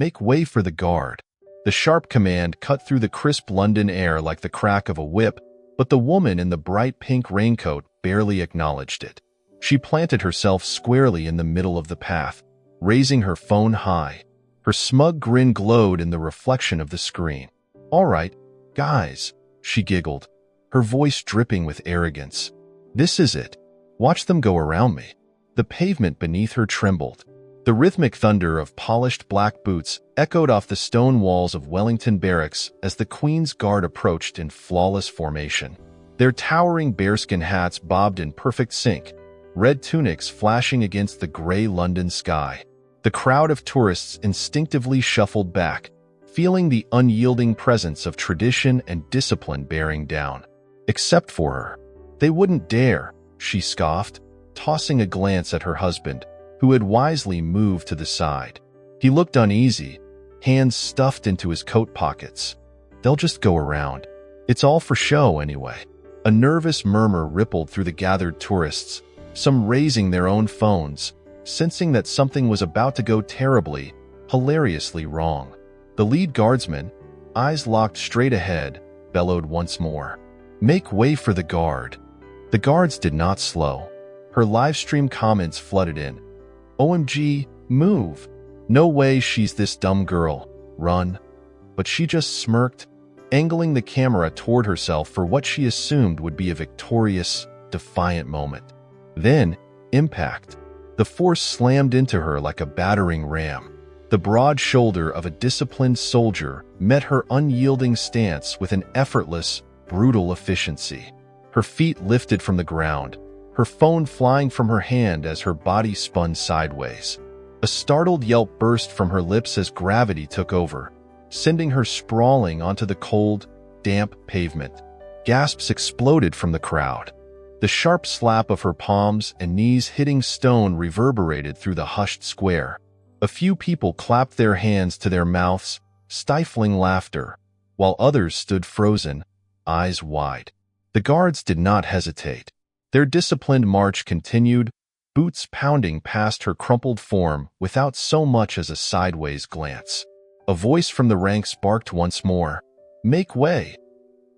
Make way for the guard. The sharp command cut through the crisp London air like the crack of a whip, but the woman in the bright pink raincoat barely acknowledged it. She planted herself squarely in the middle of the path, raising her phone high. Her smug grin glowed in the reflection of the screen. "All right, guys," she giggled, her voice dripping with arrogance. "This is it. Watch them go around me." The pavement beneath her trembled. The rhythmic thunder of polished black boots echoed off the stone walls of Wellington Barracks as the Queen's Guard approached in flawless formation. Their towering bearskin hats bobbed in perfect sync, red tunics flashing against the gray London sky. The crowd of tourists instinctively shuffled back, feeling the unyielding presence of tradition and discipline bearing down. Except for her. They wouldn't dare, she scoffed, tossing a glance at her husband, who had wisely moved to the side. He looked uneasy, hands stuffed into his coat pockets. "They'll just go around. It's all for show anyway." A nervous murmur rippled through the gathered tourists, some raising their own phones, sensing that something was about to go terribly, hilariously wrong. The lead guardsman, eyes locked straight ahead, bellowed once more. "Make way for the guard." The guards did not slow. Her livestream comments flooded in. "OMG, move. No way she's this dumb girl. Run." But she just smirked, angling the camera toward herself for what she assumed would be a victorious, defiant moment. Then, impact. The force slammed into her like a battering ram. The broad shoulder of a disciplined soldier met her unyielding stance with an effortless, brutal efficiency. Her feet lifted from the ground, her phone flying from her hand as her body spun sideways. A startled yelp burst from her lips as gravity took over, sending her sprawling onto the cold, damp pavement. Gasps exploded from the crowd. The sharp slap of her palms and knees hitting stone reverberated through the hushed square. A few people clapped their hands to their mouths, stifling laughter, while others stood frozen, eyes wide. The guards did not hesitate. Their disciplined march continued, boots pounding past her crumpled form without so much as a sideways glance. A voice from the ranks barked once more, "Make way,"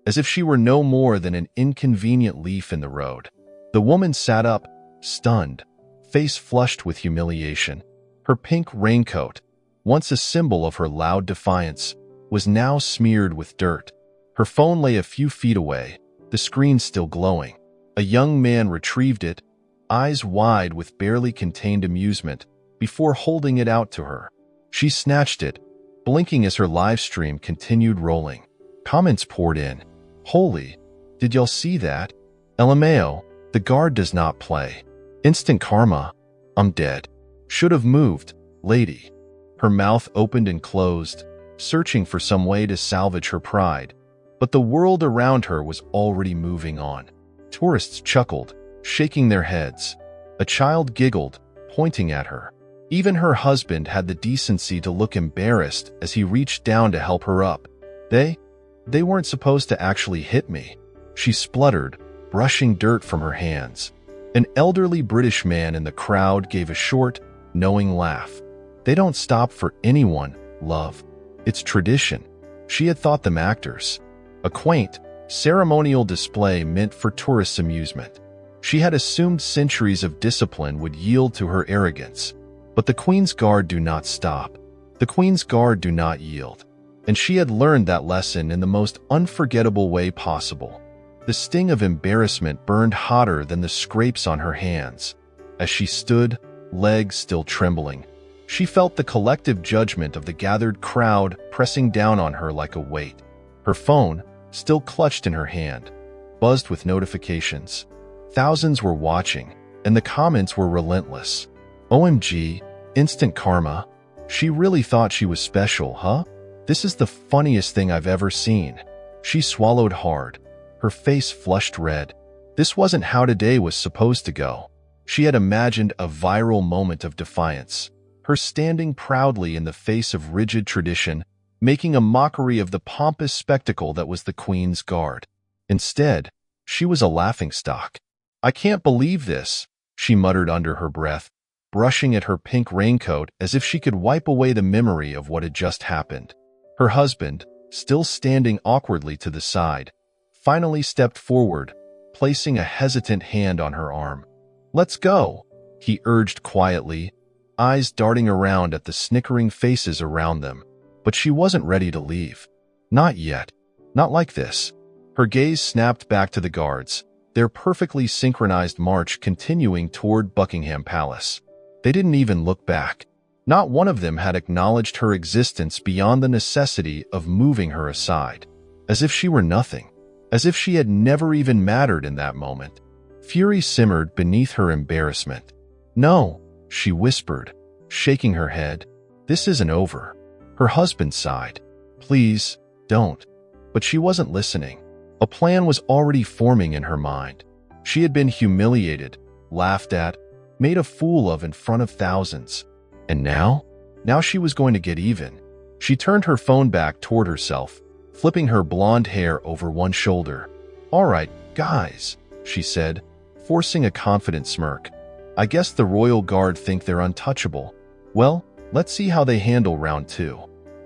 as if she were no more than an inconvenient leaf in the road. The woman sat up, stunned, face flushed with humiliation. Her pink raincoat, once a symbol of her loud defiance, was now smeared with dirt. Her phone lay a few feet away, the screen still glowing. A young man retrieved it, eyes wide with barely contained amusement, before holding it out to her. She snatched it, blinking as her live stream continued rolling. Comments poured in. "Holy, did y'all see that? LMAO, the guard does not play. Instant karma. I'm dead. Should have moved, lady." Her mouth opened and closed, searching for some way to salvage her pride. But the world around her was already moving on. Tourists chuckled, shaking their heads. A child giggled, pointing at her. Even her husband had the decency to look embarrassed as he reached down to help her up. They weren't supposed to actually hit me," she spluttered, brushing dirt from her hands. An elderly British man in the crowd gave a short, knowing laugh. "They don't stop for anyone, love. It's tradition." She had thought them actors. A quaint, ceremonial display meant for tourists' amusement. She had assumed centuries of discipline would yield to her arrogance. But the Queen's Guard do not stop. The Queen's Guard do not yield. And she had learned that lesson in the most unforgettable way possible. The sting of embarrassment burned hotter than the scrapes on her hands. As she stood, legs still trembling, she felt the collective judgment of the gathered crowd pressing down on her like a weight. Her phone, still clutched in her hand, buzzed with notifications. Thousands were watching, and the comments were relentless. "OMG, instant karma. She really thought she was special, huh? This is the funniest thing I've ever seen." She swallowed hard, her face flushed red. This wasn't how today was supposed to go. She had imagined a viral moment of defiance, her standing proudly in the face of rigid tradition, making a mockery of the pompous spectacle that was the Queen's Guard. Instead, she was a laughingstock. "I can't believe this," she muttered under her breath, brushing at her pink raincoat as if she could wipe away the memory of what had just happened. Her husband, still standing awkwardly to the side, finally stepped forward, placing a hesitant hand on her arm. "Let's go," he urged quietly, eyes darting around at the snickering faces around them. But she wasn't ready to leave. Not yet. Not like this. Her gaze snapped back to the guards, their perfectly synchronized march continuing toward Buckingham Palace. They didn't even look back. Not one of them had acknowledged her existence beyond the necessity of moving her aside. As if she were nothing. As if she had never even mattered in that moment. Fury simmered beneath her embarrassment. "No," she whispered, shaking her head. "This isn't over." Her husband sighed. "Please, don't." But she wasn't listening. A plan was already forming in her mind. She had been humiliated, laughed at, made a fool of in front of thousands. And now? Now she was going to get even. She turned her phone back toward herself, flipping her blonde hair over one shoulder. "All right, guys," she said, forcing a confident smirk. "I guess the Royal Guard think they're untouchable. Well, let's see how they handle round 2.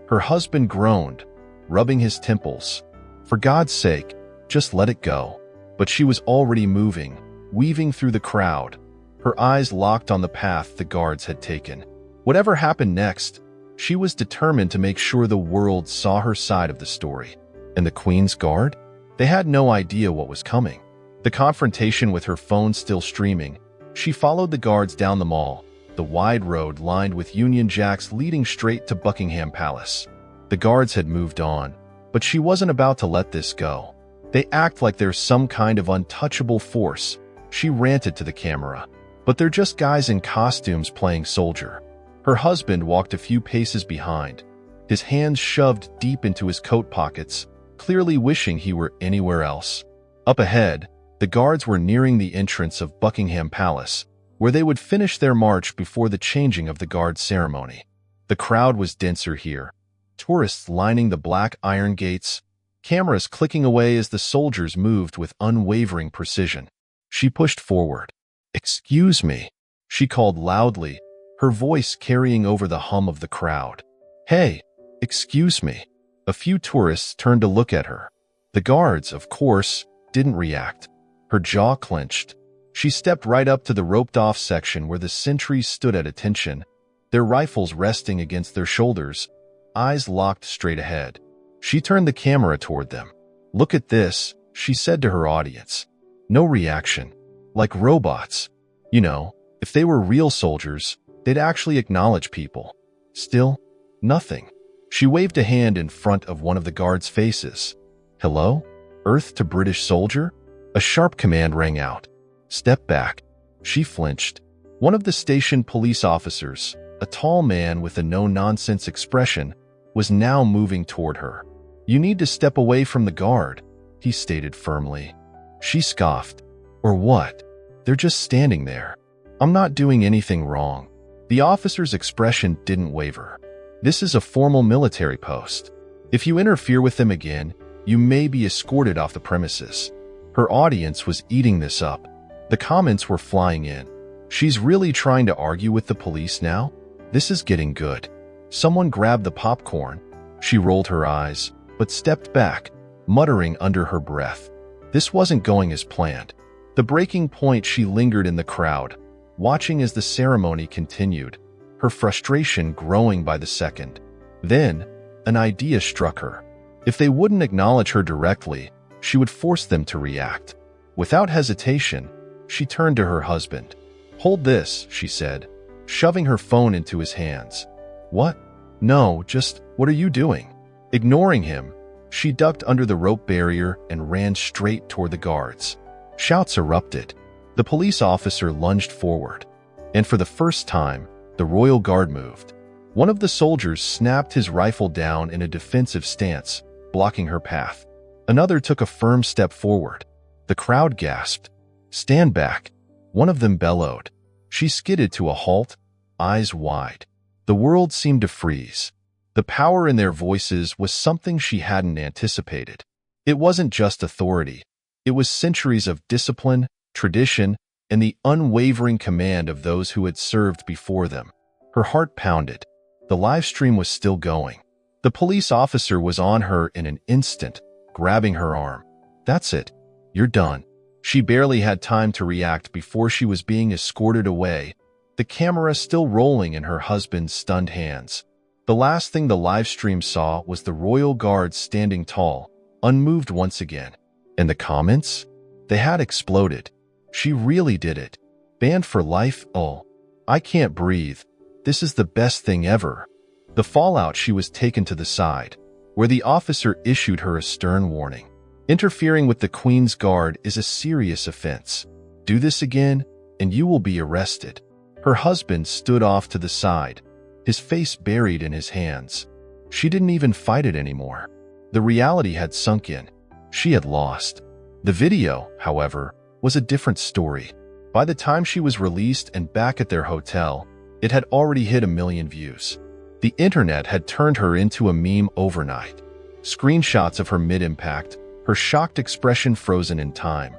Her husband groaned, rubbing his temples. For God's sake, just let it go. But she was already moving, weaving through the crowd, her eyes locked on the path the guards had taken. Whatever happened next, she was determined to make sure the world saw her side of the story. And the Queen's Guard? They had no idea what was coming. The confrontation with her phone still streaming, she followed the guards down the mall, the wide road lined with Union Jacks leading straight to Buckingham Palace. The guards had moved on, but she wasn't about to let this go. "They act like there's some kind of untouchable force," she ranted to the camera. "But they're just guys in costumes playing soldier." Her husband walked a few paces behind, his hands shoved deep into his coat pockets, clearly wishing he were anywhere else. Up ahead, the guards were nearing the entrance of Buckingham Palace, where they would finish their march before the changing of the guard ceremony. The crowd was denser here, tourists lining the black iron gates, cameras clicking away as the soldiers moved with unwavering precision. She pushed forward. "Excuse me," she called loudly, her voice carrying over the hum of the crowd. "Hey, excuse me." A few tourists turned to look at her. The guards, of course, didn't react. Her jaw clenched. She stepped right up to the roped-off section where the sentries stood at attention, their rifles resting against their shoulders, eyes locked straight ahead. She turned the camera toward them. "Look at this," she said to her audience. No reaction. Like robots. You know, if they were real soldiers, they'd actually acknowledge people. Still, nothing. She waved a hand in front of one of the guards' faces. "Hello? Earth to British soldier?" A sharp command rang out. "Step back." She flinched. One of the station police officers, a tall man with a no-nonsense expression, was now moving toward her. "You need to step away from the guard," he stated firmly. She scoffed. "Or what? They're just standing there. I'm not doing anything wrong." The officer's expression didn't waver. "This is a formal military post. If you interfere with them again, you may be escorted off the premises." Her audience was eating this up. The comments were flying in. "She's really trying to argue with the police now? This is getting good." Someone grabbed the popcorn. She rolled her eyes, but stepped back, muttering under her breath. This wasn't going as planned. The breaking point, she lingered in the crowd, watching as the ceremony continued, her frustration growing by the second. Then, an idea struck her. If they wouldn't acknowledge her directly, she would force them to react. Without hesitation, she turned to her husband. "Hold this," she said, shoving her phone into his hands. "What? No, just, what are you doing?" Ignoring him, she ducked under the rope barrier and ran straight toward the guards. Shouts erupted. The police officer lunged forward, and for the first time, the Royal Guard moved. One of the soldiers snapped his rifle down in a defensive stance, blocking her path. Another took a firm step forward. The crowd gasped. "Stand back," one of them bellowed. She skidded to a halt, eyes wide. The world seemed to freeze. The power in their voices was something she hadn't anticipated. It wasn't just authority. It was centuries of discipline, tradition, and the unwavering command of those who had served before them. Her heart pounded. The live stream was still going. The police officer was on her in an instant, grabbing her arm. "That's it. You're done." She barely had time to react before she was being escorted away, the camera still rolling in her husband's stunned hands. The last thing the live stream saw was the royal guard standing tall, unmoved once again. And the comments? They had exploded. "She really did it. Banned for life? Oh, I can't breathe. This is the best thing ever." The fallout, she was taken to the side, where the officer issued her a stern warning. "Interfering with the Queen's Guard is a serious offense. Do this again, and you will be arrested." Her husband stood off to the side, his face buried in his hands. She didn't even fight it anymore. The reality had sunk in. She had lost. The video, however, was a different story. By the time she was released and back at their hotel, it had already hit 1 million views. The internet had turned her into a meme overnight. Screenshots of her mid-impact, her shocked expression frozen in time,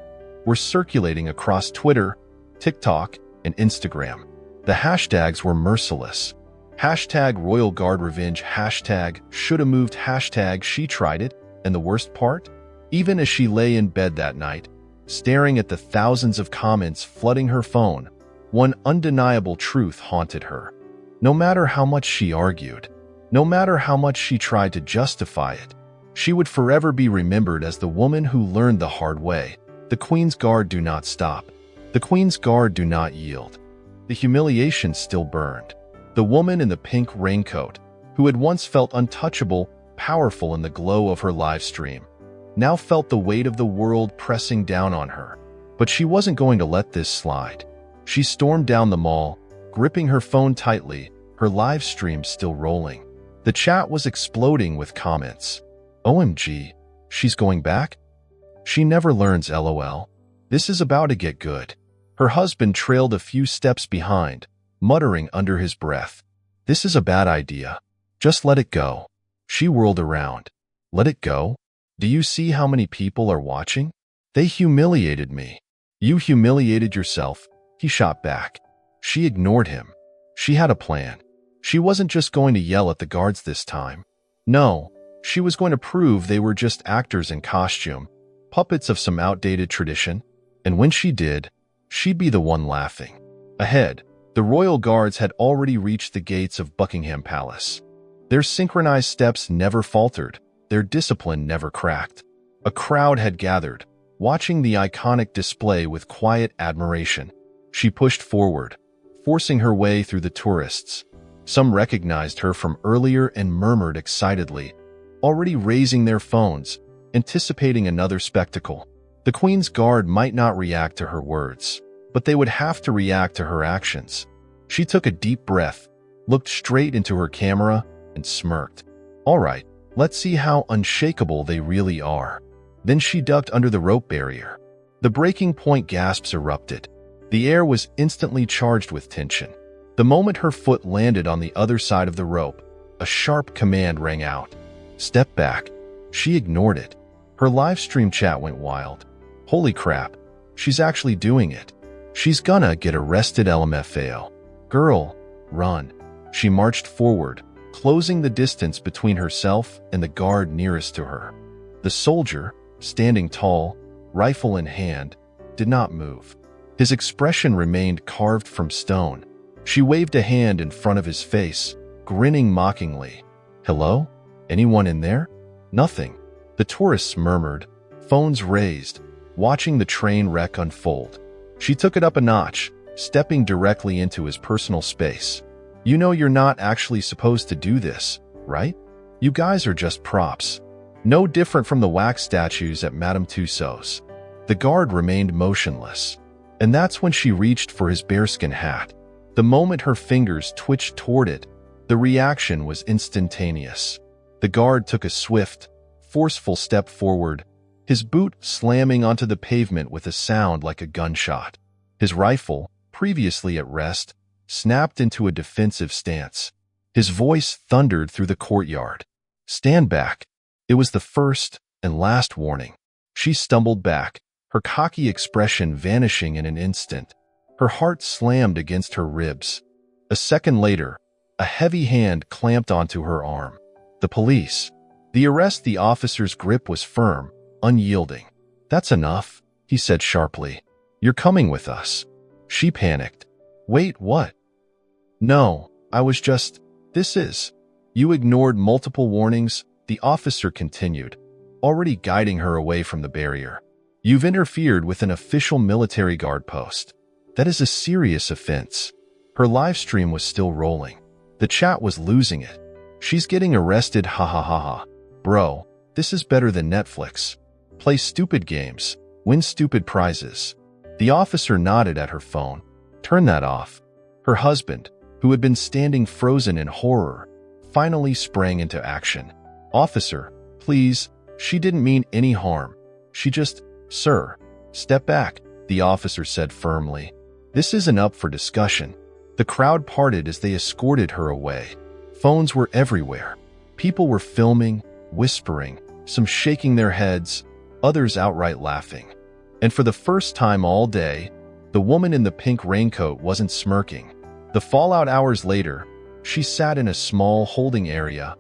were circulating across Twitter, TikTok, and Instagram. The hashtags were merciless. Hashtag Royal Guard Revenge, hashtag shoulda moved, hashtag she tried it, and the worst part? Even as she lay in bed that night, staring at the thousands of comments flooding her phone, one undeniable truth haunted her. No matter how much she argued, no matter how much she tried to justify it, she would forever be remembered as the woman who learned the hard way. The Queen's Guard do not stop. The Queen's Guard do not yield. The humiliation still burned. The woman in the pink raincoat, who had once felt untouchable, powerful in the glow of her live stream, now felt the weight of the world pressing down on her. But she wasn't going to let this slide. She stormed down the mall, gripping her phone tightly, her live stream still rolling. The chat was exploding with comments. "OMG, she's going back? She never learns, LOL. This is about to get good." Her husband trailed a few steps behind, muttering under his breath, "This is a bad idea. Just let it go." She whirled around. "Let it go? Do you see how many people are watching? They humiliated me." "You humiliated yourself," he shot back. She ignored him. She had a plan. She wasn't just going to yell at the guards this time. No, she was going to prove they were just actors in costume, puppets of some outdated tradition. And when she did, she'd be the one laughing. Ahead, the royal guards had already reached the gates of Buckingham Palace. Their synchronized steps never faltered, their discipline never cracked. A crowd had gathered, watching the iconic display with quiet admiration. She pushed forward, forcing her way through the tourists. Some recognized her from earlier and murmured excitedly, already raising their phones, anticipating another spectacle. The Queen's Guard might not react to her words, but they would have to react to her actions. She took a deep breath, looked straight into her camera, and smirked. "All right, let's see how unshakable they really are." Then she ducked under the rope barrier. The breaking point gasps erupted. The air was instantly charged with tension. The moment her foot landed on the other side of the rope, a sharp command rang out. "Step back." She ignored it. Her live stream chat went wild. "Holy crap, she's actually doing it. She's gonna get arrested, LMFAO. Girl, run." She marched forward, closing the distance between herself and the guard nearest to her. The soldier, standing tall, rifle in hand, did not move. His expression remained carved from stone. She waved a hand in front of his face, grinning mockingly. "Hello? Anyone in there?" "Nothing," the tourists murmured, phones raised, watching the train wreck unfold. She took it up a notch, stepping directly into his personal space. "You know you're not actually supposed to do this, right? You guys are just props. No different from the wax statues at Madame Tussauds." The guard remained motionless. And that's when she reached for his bearskin hat. The moment her fingers twitched toward it, the reaction was instantaneous. The guard took a swift, forceful step forward, his boot slamming onto the pavement with a sound like a gunshot. His rifle, previously at rest, snapped into a defensive stance. His voice thundered through the courtyard. "Stand back." It was the first and last warning. She stumbled back, her cocky expression vanishing in an instant. Her heart slammed against her ribs. A second later, a heavy hand clamped onto her arm. The police. The officer's grip was firm, unyielding. "That's enough," he said sharply. "You're coming with us." She panicked. "Wait, what?" "No, I was just... This is..." "You ignored multiple warnings," the officer continued, already guiding her away from the barrier. "You've interfered with an official military guard post. That is a serious offense." Her live stream was still rolling. The chat was losing it. "She's getting arrested, ha ha ha ha. Bro, this is better than Netflix. Play stupid games, win stupid prizes." The officer nodded at her phone. "Turn that off." Her husband, who had been standing frozen in horror, finally sprang into action. "Officer, please, she didn't mean any harm. She just..." "Sir, step back," the officer said firmly. "This isn't up for discussion." The crowd parted as they escorted her away. Phones were everywhere. People were filming, whispering, some shaking their heads, others outright laughing. And for the first time all day, the woman in the pink raincoat wasn't smirking. The fallout hours later, she sat in a small holding area,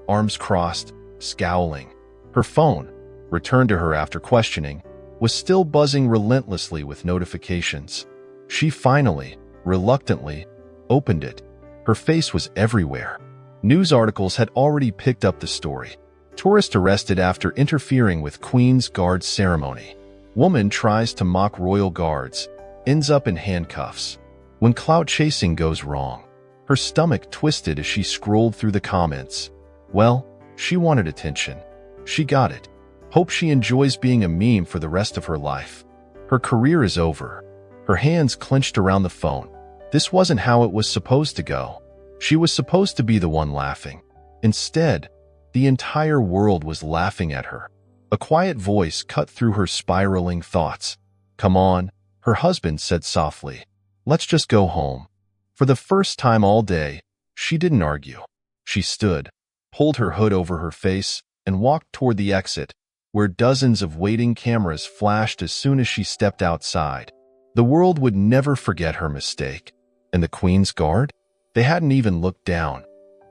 arms crossed, scowling. Her phone, returned to her after questioning, was still buzzing relentlessly with notifications. She finally, reluctantly, opened it. Her face was everywhere. News articles had already picked up the story. Tourist arrested after interfering with Queen's Guard ceremony. Woman tries to mock royal guards, ends up in handcuffs. When clout chasing goes wrong. Her stomach twisted as she scrolled through the comments. Well, she wanted attention. She got it. Hope she enjoys being a meme for the rest of her life. Her career is over. Her hands clenched around the phone. This wasn't how it was supposed to go. She was supposed to be the one laughing. Instead, the entire world was laughing at her. A quiet voice cut through her spiraling thoughts. "Come on," her husband said softly. "Let's just go home." For the first time all day, she didn't argue. She stood, pulled her hood over her face, and walked toward the exit, where dozens of waiting cameras flashed as soon as she stepped outside. The world would never forget her mistake. And the Queen's Guard? They hadn't even looked down.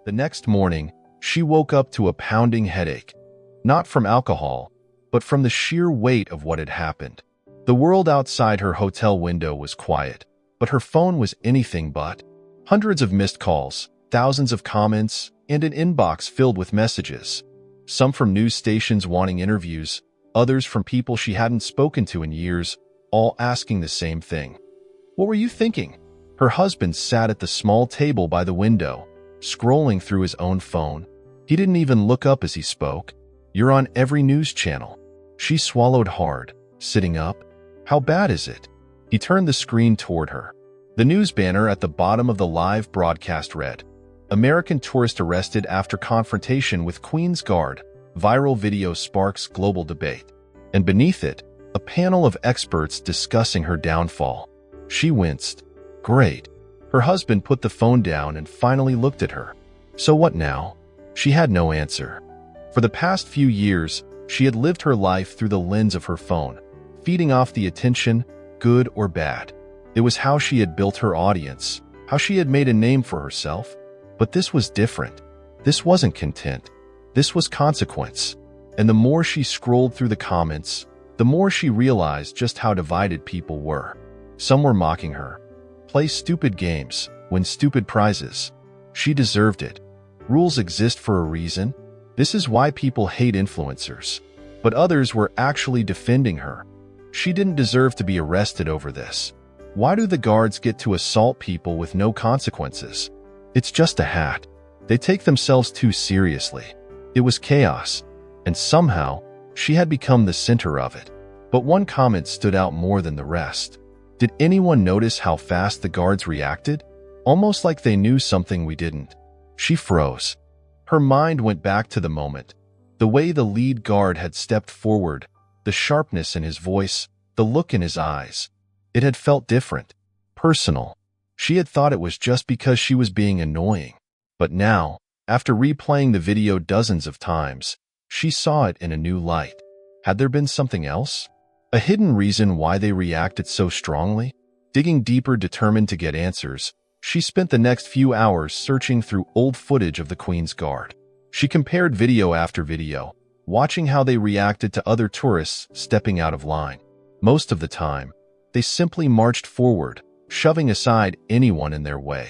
The next morning, she woke up to a pounding headache. Not from alcohol, but from the sheer weight of what had happened. The world outside her hotel window was quiet, but her phone was anything but. Hundreds of missed calls, thousands of comments, and an inbox filled with messages. Some from news stations wanting interviews, others from people she hadn't spoken to in years, all asking the same thing. "What were you thinking?" Her husband sat at the small table by the window, scrolling through his own phone. He didn't even look up as he spoke. "You're on every news channel." She swallowed hard, sitting up. "How bad is it?" He turned the screen toward her. The news banner at the bottom of the live broadcast read, "American tourist arrested after confrontation with Queen's Guard. Viral video sparks global debate." And beneath it, a panel of experts discussing her downfall. She winced. Great. Her husband put the phone down and finally looked at her. "So what now?" She had no answer. For the past few years, she had lived her life through the lens of her phone, feeding off the attention, good or bad. It was how she had built her audience, how she had made a name for herself. But this was different. This wasn't content. This was consequence. And the more she scrolled through the comments, the more she realized just how divided people were. Some were mocking her. Play stupid games, win stupid prizes. She deserved it. Rules exist for a reason. This is why people hate influencers. But others were actually defending her. She didn't deserve to be arrested over this. Why do the guards get to assault people with no consequences? It's just a hat. They take themselves too seriously. It was chaos. And somehow, she had become the center of it. But one comment stood out more than the rest. Did anyone notice how fast the guards reacted? Almost like they knew something we didn't. She froze. Her mind went back to the moment. The way the lead guard had stepped forward, the sharpness in his voice, the look in his eyes. It had felt different, personal. She had thought it was just because she was being annoying. But now, after replaying the video dozens of times, she saw it in a new light. Had there been something else? A hidden reason why they reacted so strongly? Digging deeper, determined to get answers, she spent the next few hours searching through old footage of the Queen's Guard. She compared video after video, watching how they reacted to other tourists stepping out of line. Most of the time, they simply marched forward, shoving aside anyone in their way.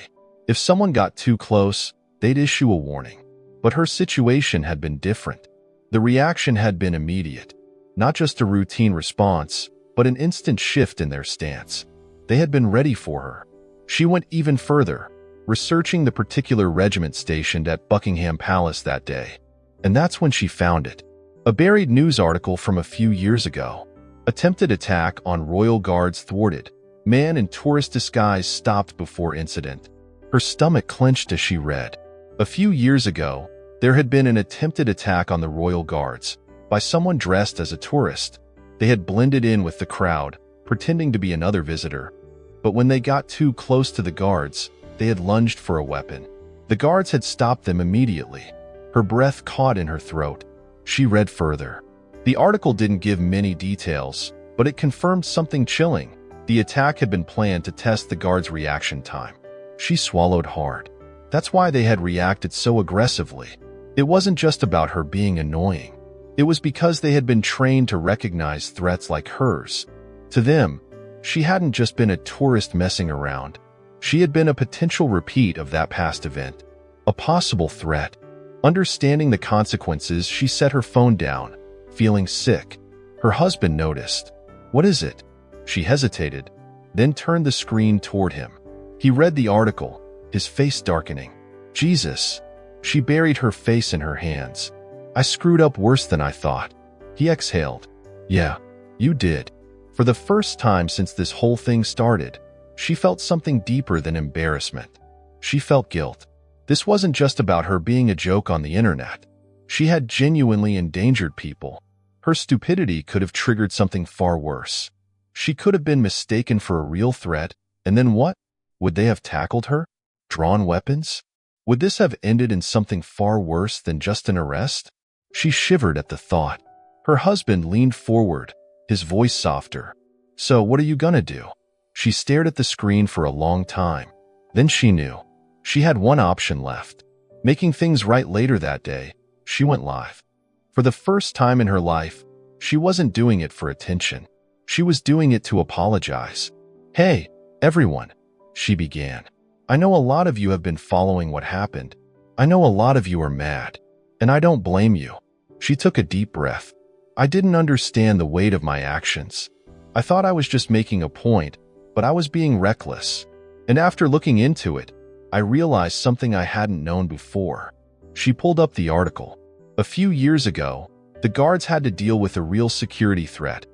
If someone got too close, they'd issue a warning. But her situation had been different. The reaction had been immediate. Not just a routine response, but an instant shift in their stance. They had been ready for her. She went even further, researching the particular regiment stationed at Buckingham Palace that day. And that's when she found it. A buried news article from a few years ago. Attempted attack on Royal Guards thwarted. Man in tourist disguise stopped before incident. Her stomach clenched as she read. A few years ago, there had been an attempted attack on the Royal Guards by someone dressed as a tourist. They had blended in with the crowd, pretending to be another visitor. But when they got too close to the guards, they had lunged for a weapon. The guards had stopped them immediately. Her breath caught in her throat. She read further. The article didn't give many details, but it confirmed something chilling. The attack had been planned to test the guards' reaction time. She swallowed hard. That's why they had reacted so aggressively. It wasn't just about her being annoying. It was because they had been trained to recognize threats like hers. To them, she hadn't just been a tourist messing around. She had been a potential repeat of that past event. A possible threat. Understanding the consequences, she set her phone down, feeling sick. Her husband noticed. "What is it?" She hesitated, then turned the screen toward him. He read the article, his face darkening. "Jesus." She buried her face in her hands. "I screwed up worse than I thought." He exhaled. "Yeah, you did." For the first time since this whole thing started, she felt something deeper than embarrassment. She felt guilt. This wasn't just about her being a joke on the internet. She had genuinely endangered people. Her stupidity could have triggered something far worse. She could have been mistaken for a real threat, and then what? Would they have tackled her? Drawn weapons? Would this have ended in something far worse than just an arrest? She shivered at the thought. Her husband leaned forward, his voice softer. "So what are you gonna do?" She stared at the screen for a long time. Then she knew. She had one option left. Making things right later that day, she went live. For the first time in her life, she wasn't doing it for attention. She was doing it to apologize. "Hey, everyone," she began. "I know a lot of you have been following what happened. I know a lot of you are mad, and I don't blame you." She took a deep breath. "I didn't understand the weight of my actions. I thought I was just making a point, but I was being reckless. And after looking into it, I realized something I hadn't known before." She pulled up the article. A few years ago, the guards had to deal with a real security threat.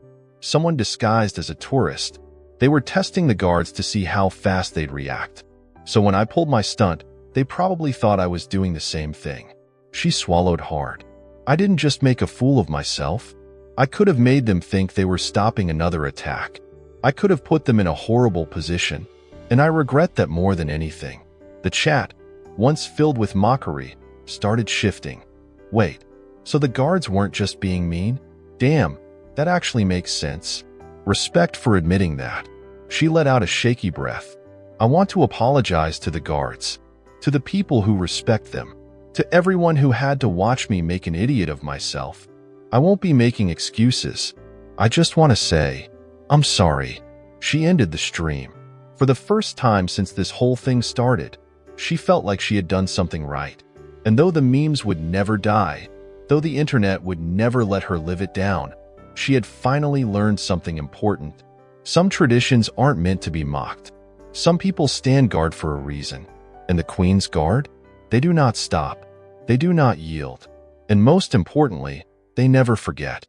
Someone disguised as a tourist. They were testing the guards to see how fast they'd react. So when I pulled my stunt, they probably thought I was doing the same thing. She swallowed hard. I didn't just make a fool of myself. I could have made them think they were stopping another attack. I could have put them in a horrible position, and I regret that more than anything. The chat, once filled with mockery, started shifting. Wait, so the guards weren't just being mean? Damn, that actually makes sense. Respect for admitting that. She let out a shaky breath. I want to apologize to the guards, to the people who respect them, to everyone who had to watch me make an idiot of myself. I won't be making excuses. I just want to say, I'm sorry. She ended the stream. For the first time since this whole thing started, she felt like she had done something right. And though the memes would never die, though the internet would never let her live it down, she had finally learned something important. Some traditions aren't meant to be mocked. Some people stand guard for a reason. And the Queen's Guard? They do not stop. They do not yield. And most importantly, they never forget.